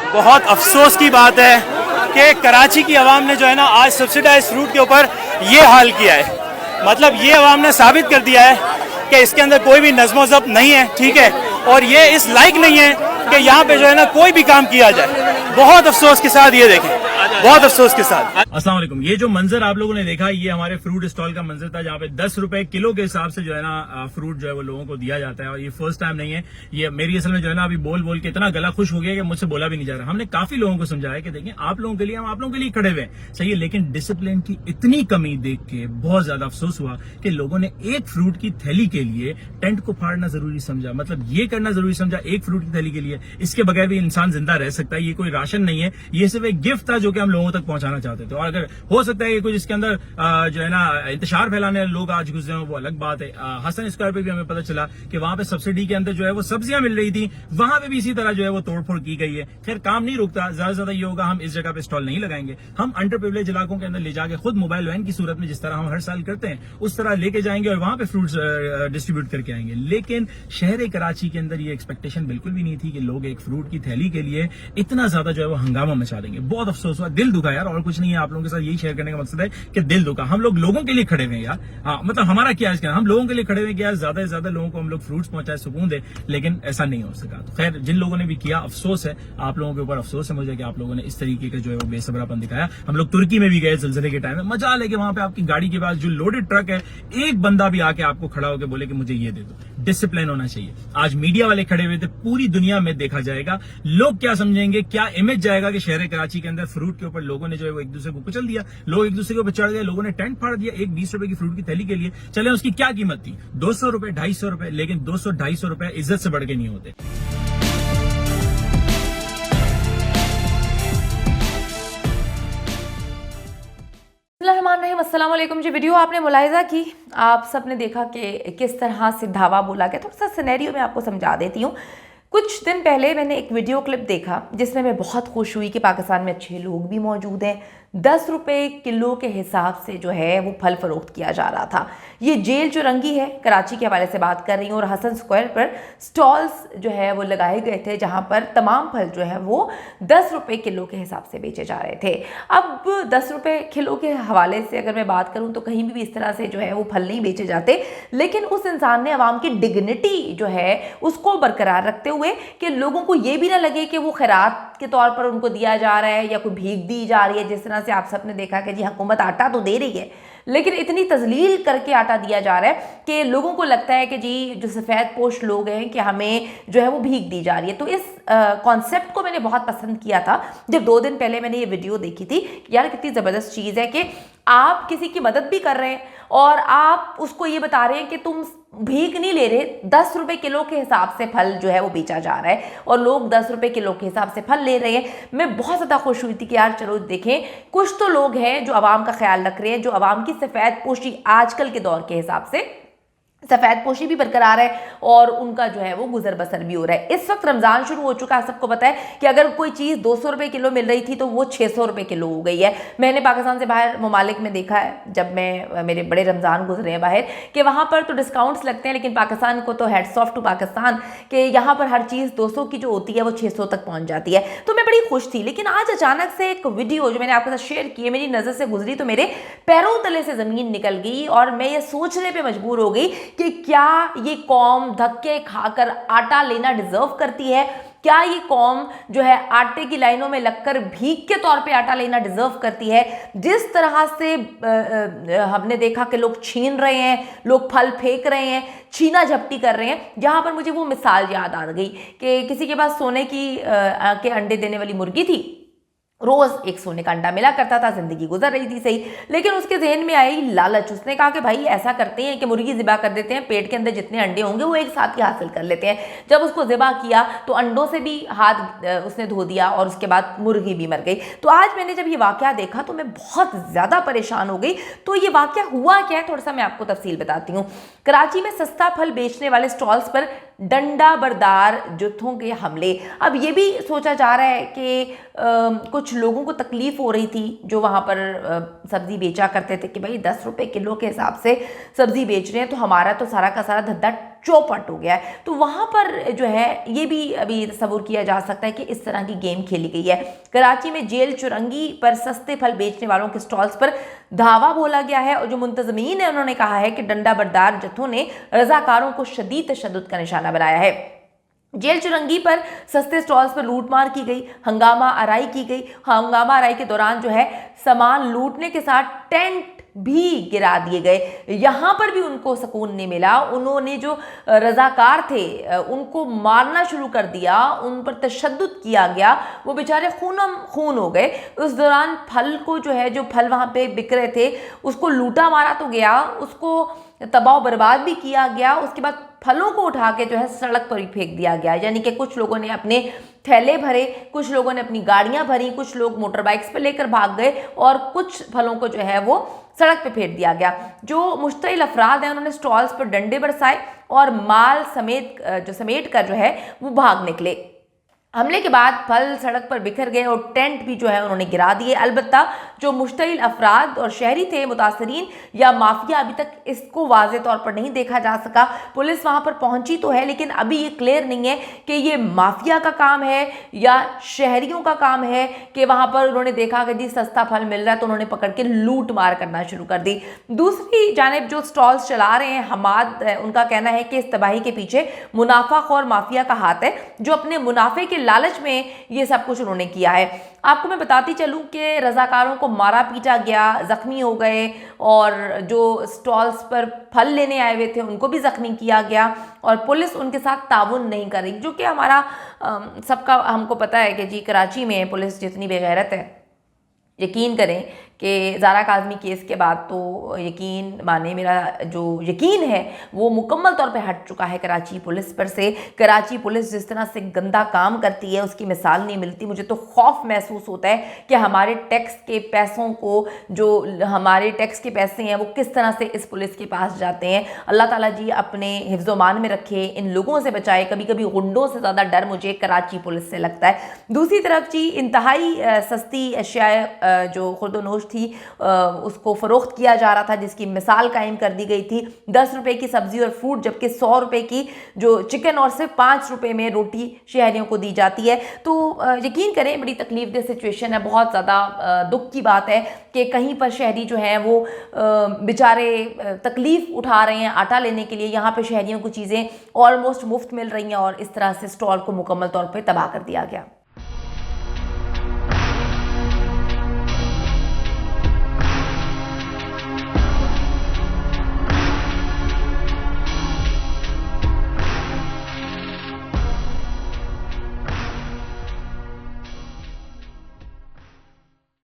बहुत अफसोस की बात है कि कराची की आवाम ने जो है ना आज सब्सिडाइज फ्रूट के ऊपर ये हाल किया है। मतलब ये आवाम ने साबित कर दिया है कि इसके अंदर कोई भी नज़्म ज़ब्त नहीं है, ठीक है, और ये इस लायक नहीं है कि यहाँ पे जो है ना कोई भी काम किया जाए। बहुत अफसोस के साथ ये देखें, बहुत अफसोस के साथ। अस्सलाम वालेकुम। ये जो मंजर आप लोगों ने देखा, ये हमारे फ्रूट स्टॉल का मंजर था, जहाँ पे 10 रुपए किलो के हिसाब से जो है ना फ्रूट जो है वो लोगों को दिया जाता है। और ये फर्स्ट टाइम नहीं है, ये मेरी असल में जो है ना अभी बोल बोल के इतना गला खुश हो गया कि मुझसे बोला भी नहीं जा रहा। हमने काफी लोगों को समझाया कि देखिए आप लोगों के लिए, हम आप लोगों के लिए खड़े हुए हैं, सही है, लेकिन डिसिप्लिन की इतनी कमी देख के बहुत ज्यादा अफसोस हुआ कि लोगों ने एक फ्रूट की थैली के लिए टेंट को फाड़ना जरूरी समझा। मतलब ये करना जरूरी समझा एक फ्रूट की थैली के लिए। इसके बगैर भी इंसान जिंदा रह सकता है। ये कोई राशन नहीं है, ये सिर्फ एक गिफ्ट था जो कि हम लोगों तक पहुंचाना चाहते थे। और अगर हो सकता है कि कुछ इसके अंदर जो है ना इंतशार फैलाने वाले लोग आज गुजरे हो, वो अलग बात है। हसन स्क्वायर पे भी हमें पता चला कि वहां पे सब्सिडी के अंदर जो है वो सब्जियां मिल रही थी, वहां पे भी इसी तरह जो है वो तोड़फोड़ की गई है। खैर काम नहीं रुकता, ज्यादा से ज्यादा ये होगा हम इस जगह पे स्टॉल नहीं लगाएंगे। हम अंडर प्रिविलेज इलाकों के अंदर ले जाके खुद मोबाइल वैन की सूरत में जिस तरह हम हर साल करते हैं उस तरह लेके जाएंगे और वहां पे फ्रूट्स डिस्ट्रीब्यूट करके आएंगे। लेकिन शहर कराची के अंदर ये एक्सपेक्टेशन बिल्कुल भी नहीं थी कि लोग एक फ्रूट की थैली के लिए इतना ज्यादा जो है वो हंगामा मचा देंगे। बहुत अफसोस हुआ, दिल दुखा यार, और कुछ नहीं है। आप लोगों के साथ यही शेयर करने का मकसद है कि दिल दुखा। हम लोग लोगों के लिए खड़े हुए हैं यार। हाँ, मतलब हमारा क्या है, हम लोगों के लिए खड़े हुए कि यार ज्यादा से ज्यादा लोगों को हम लोग फ्रूट्स पहुंचाए, सुकून दे, लेकिन ऐसा नहीं हो सका। तो खैर जिन लोगों ने भी किया, अफसोस है, आप लोगों के ऊपर अफसोस है मुझे कि आप लोगों ने इस तरीके का जो है वो बेसब्रापन दिखाया। हम लोग तुर्की में भी गए ज़लज़ले के टाइम में, मजा लेके वहां पे आपकी गाड़ी के पास जो लोडेड ट्रक है, एक बंदा भी आके आपको खड़ा होकर बोले कि मुझे ये दे दो। डिसिप्लिन होना चाहिए। आज मीडिया वाले खड़े हुए थे, पूरी दुनिया में देखा जाएगा, लोग क्या समझेंगे, क्या इमेज जाएगा कि शहर कराची के अंदर फ्रूट के ऊपर लोगों ने जो है वो एक दूसरे को कुचल दिया, लोग एक दूसरे के ऊपर चढ़ गए, लोगों ने टेंट फाड़ दिया एक 20 रुपए की फ्रूट की थैली के लिए। चले उसकी क्या कीमत थी, 200 रुपए, 250 रुपए, लेकिन 200-250 रुपए इज्जत से बढ़ के नहीं होते। अस्सलाम वालेकुम जी। वीडियो आपने मुलाहिजा की, आप सबने देखा कि किस तरह से धावा बोला गया। थोड़ा सा सिनेरियो में आपको समझा देती हूँ। कुछ दिन पहले मैंने एक वीडियो क्लिप देखा जिसमें मैं बहुत खुश हुई कि पाकिस्तान में अच्छे लोग भी मौजूद हैं। 10 रुपये किलो के हिसाब से जो है वो फल फरोख्त किया जा रहा था। ये जेल जो रंगी है, कराची के हवाले से बात कर रही हूँ, और हसन स्क्वायर पर स्टॉल्स जो है वो लगाए गए थे जहाँ पर तमाम फल जो है वो 10 रुपये किलो के हिसाब से बेचे जा रहे थे। अब 10 रुपये किलो के हवाले से अगर मैं बात करूँ तो कहीं भी इस तरह से जो है वो फल नहीं बेचे जाते, लेकिन उस इंसान ने अवाम की डिग्निटी जो है उसको बरकरार रखते हुए कि लोगों को ये भी ना लगे कि वो खैरात के तौर पर उनको दिया जा रहा है या कोई भीख दी जा रही है। जिस तरह से आप सबने देखा कि जी हुकूमत आटा तो दे रही है, लेकिन इतनी तजलील करके आटा दिया जा रहा है कि लोगों को लगता है कि जी जो सफ़ेद पोश लोग हैं कि हमें जो है वो भीख दी जा रही है। तो इस कॉन्सेप्ट को मैंने बहुत पसंद किया था जब 2 दिन पहले मैंने ये वीडियो देखी थी। यार कितनी ज़बरदस्त चीज़ है कि आप किसी की मदद भी कर रहे हैं और आप उसको ये बता रहे हैं कि तुम भीख नहीं ले रहे। 10 रुपये किलो के हिसाब से फल जो है वो बेचा जा रहा है और लोग 10 रुपये किलो के हिसाब से फल ले रहे हैं। मैं बहुत ज़्यादा खुश हुई थी कि यार चलो देखें, कुछ तो लोग हैं जो आवाम का ख्याल रख रहे हैं, जो आवाम की सफ़ेद पोशी आजकल के दौर के हिसाब से सफ़ेद पोशी भी बरकरार है और उनका जो है वो गुजर बसर भी हो रहा है। इस वक्त रमज़ान शुरू हो चुका है, सबको पता है कि अगर कोई चीज़ 200 रुपये किलो मिल रही थी तो वो 600 रुपये किलो हो गई है। मैंने पाकिस्तान से बाहर ममालिक में देखा है, जब मैं मेरे बड़े रमज़ान गुजरे हैं बाहर, कि वहाँ पर तो डिस्काउंट्स लगते हैं, लेकिन पाकिस्तान को तो हैट्स ऑफ टू पाकिस्तान कि यहाँ पर हर चीज़ 200 की जो होती है वो 600 तक पहुँच जाती है। तो मैं बड़ी खुश थी। लेकिन आज अचानक से एक वीडियो जो मैंने आपके साथ शेयर की है, मेरी नज़र से गुजरी तो मेरे पैरों तले से ज़मीन निकल गई और मैं ये सोचने पर मजबूर हो गई कि क्या ये कौम धक्के खाकर आटा लेना डिजर्व करती है? क्या ये कौम जो है आटे की लाइनों में लगकर भीख के तौर पे आटा लेना डिजर्व करती है? जिस तरह से हमने देखा कि लोग छीन रहे हैं, लोग फल फेंक रहे हैं, छीना झपटी कर रहे हैं, जहां पर मुझे वो मिसाल याद आ गई कि किसी के पास सोने के अंडे देने वाली मुर्गी थी। रोज़ एक सोने का अंडा मिला करता था, ज़िंदगी गुजर रही थी सही, लेकिन उसके जहन में आई लालच। उसने कहा कि भाई ऐसा करते हैं कि मुर्गी ज़िबा कर देते हैं, पेट के अंदर जितने अंडे होंगे वो एक साथ ही हासिल कर लेते हैं। जब उसको ज़िबा किया तो अंडों से भी हाथ उसने धो दिया और उसके बाद मुर्गी भी मर गई। तो आज मैंने जब ये वाक़या देखा तो मैं बहुत ज़्यादा परेशान हो गई। तो ये वाक़या हुआ क्या है, थोड़ा सा मैं आपको तफसील बताती हूँ। कराची में सस्ता फल बेचने वाले स्टॉल्स पर डंडा बरदार जुत्थों के हमले। अब ये भी सोचा जा रहा है कि कुछ लोगों को तकलीफ हो रही थी जो वहाँ पर सब्ज़ी बेचा करते थे कि भाई 10 रुपये किलो के हिसाब से सब्ज़ी बेच रहे हैं तो हमारा तो सारा का सारा धंधा चौपट हो गया है। तो वहाँ पर जो है ये भी अभी तस्वुर किया जा सकता है कि इस तरह की गेम खेली गई है। कराची में जेल चुरंगी पर सस्ते फल बेचने वालों के स्टॉल्स पर धावा बोला गया है और जो मुंतजमीन है उन्होंने कहा है कि डंडा बरदार जत्थों ने रजाकारों को शदीद तशद्दुद का निशाना बनाया है। जेल चुरंगी पर सस्ते स्टॉल्स पर लूटमार की गई, हंगामा आराई की गई। हंगामा आराई के दौरान जो है सामान लूटने के साथ टेंट भी गिरा दिए गए। यहाँ पर भी उनको सुकून नहीं मिला। उन्होंने जो रजाकार थे उनको मारना शुरू कर दिया, उन पर तशद्दुद किया गया, वो बेचारे खूनम खून हो गए। उस दौरान फल को जो है, जो फल वहाँ पे बिक रहे थे उसको लूटा मारा तो गया, उसको तबाह बर्बाद भी किया गया। उसके बाद फलों को उठा के जो है सड़क पर ही फेंक दिया गया। यानी कि कुछ लोगों ने अपने थैले भरे, कुछ लोगों ने अपनी गाड़ियां भरी, कुछ लोग मोटर बाइक्स पर लेकर भाग गए और कुछ फलों को जो है वो सड़क पे फेंक दिया गया। जो मुश्तइल अफराद हैं उन्होंने स्टॉल्स पर डंडे बरसाए और माल समेट कर जो है वो भाग निकले। हमले के बाद फल सड़क पर बिखर गए और टेंट भी जो है उन्होंने गिरा दिए। अलबत्ता जो मुश्तइल अफराद और शहरी थे मुतासरीन या माफिया, अभी तक इसको वाज़े तौर पर नहीं देखा जा सका। पुलिस वहाँ पर पहुँची तो है लेकिन अभी ये क्लियर नहीं है कि ये माफिया का काम है या शहरियों का काम है कि वहाँ पर उन्होंने देखा कि जी सस्ता फल मिल रहा है तो उन्होंने पकड़ के लूट मार करना शुरू कर दी। दूसरी जानिब जो स्टॉल्स चला रहे हैं हमाद, उनका कहना है कि इस तबाही के पीछे मुनाफाखोर माफिया का हाथ है जो अपने मुनाफे के लालच में ये सब कुछ उन्होंने किया है। आपको मैं बताती चलूं कि रजाकारों को मारा पीटा गया, जख्मी हो गए और जो स्टॉल्स पर फल लेने आए हुए थे उनको भी जख्मी किया गया और पुलिस उनके साथ ताउन नहीं कर रही, जो कि हमारा सबका हमको पता है कि जी कराची में पुलिस जितनी बेगैरत है। यकीन करें कि ज़ारा काज़मी केस के बाद तो यकीन माने मेरा जो यकीन है वो मुकम्मल तौर पे हट चुका है कराची पुलिस पर से। कराची पुलिस जिस तरह से गंदा काम करती है उसकी मिसाल नहीं मिलती। मुझे तो खौफ महसूस होता है कि हमारे टैक्स के पैसों को, जो हमारे टैक्स के पैसे हैं वो किस तरह से इस पुलिस के पास जाते हैं। अल्लाह ताला जी अपने हिफ्ज़-ओ-मान में रखे, इन लोगों से बचाए। कभी कभी गुंडों से ज़्यादा डर मुझे कराची पुलिस से लगता है। दूसरी तरफ जी इंतहाई सस्ती अशिया जो खुर्दोनोश थी उसको फ़रोख्त किया जा रहा था, जिसकी मिसाल कायम कर दी गई थी। 10 रुपए की सब्ज़ी और फ्रूट, जबकि 100 रुपए की जो चिकन और सिर्फ 5 रुपए में रोटी शहरियों को दी जाती है। तो यकीन करें बड़ी तकलीफदेह सिचुएशन है। बहुत ज़्यादा दुख की बात है कि कहीं पर शहरी जो हैं वो बेचारे तकलीफ़ उठा रहे हैं आटा लेने के लिए। यहाँ पर शहरियों को चीज़ें ऑलमोस्ट मुफ्त मिल रही हैं और इस तरह से स्टॉल को मुकम्मल तौर पर तबाह कर दिया गया।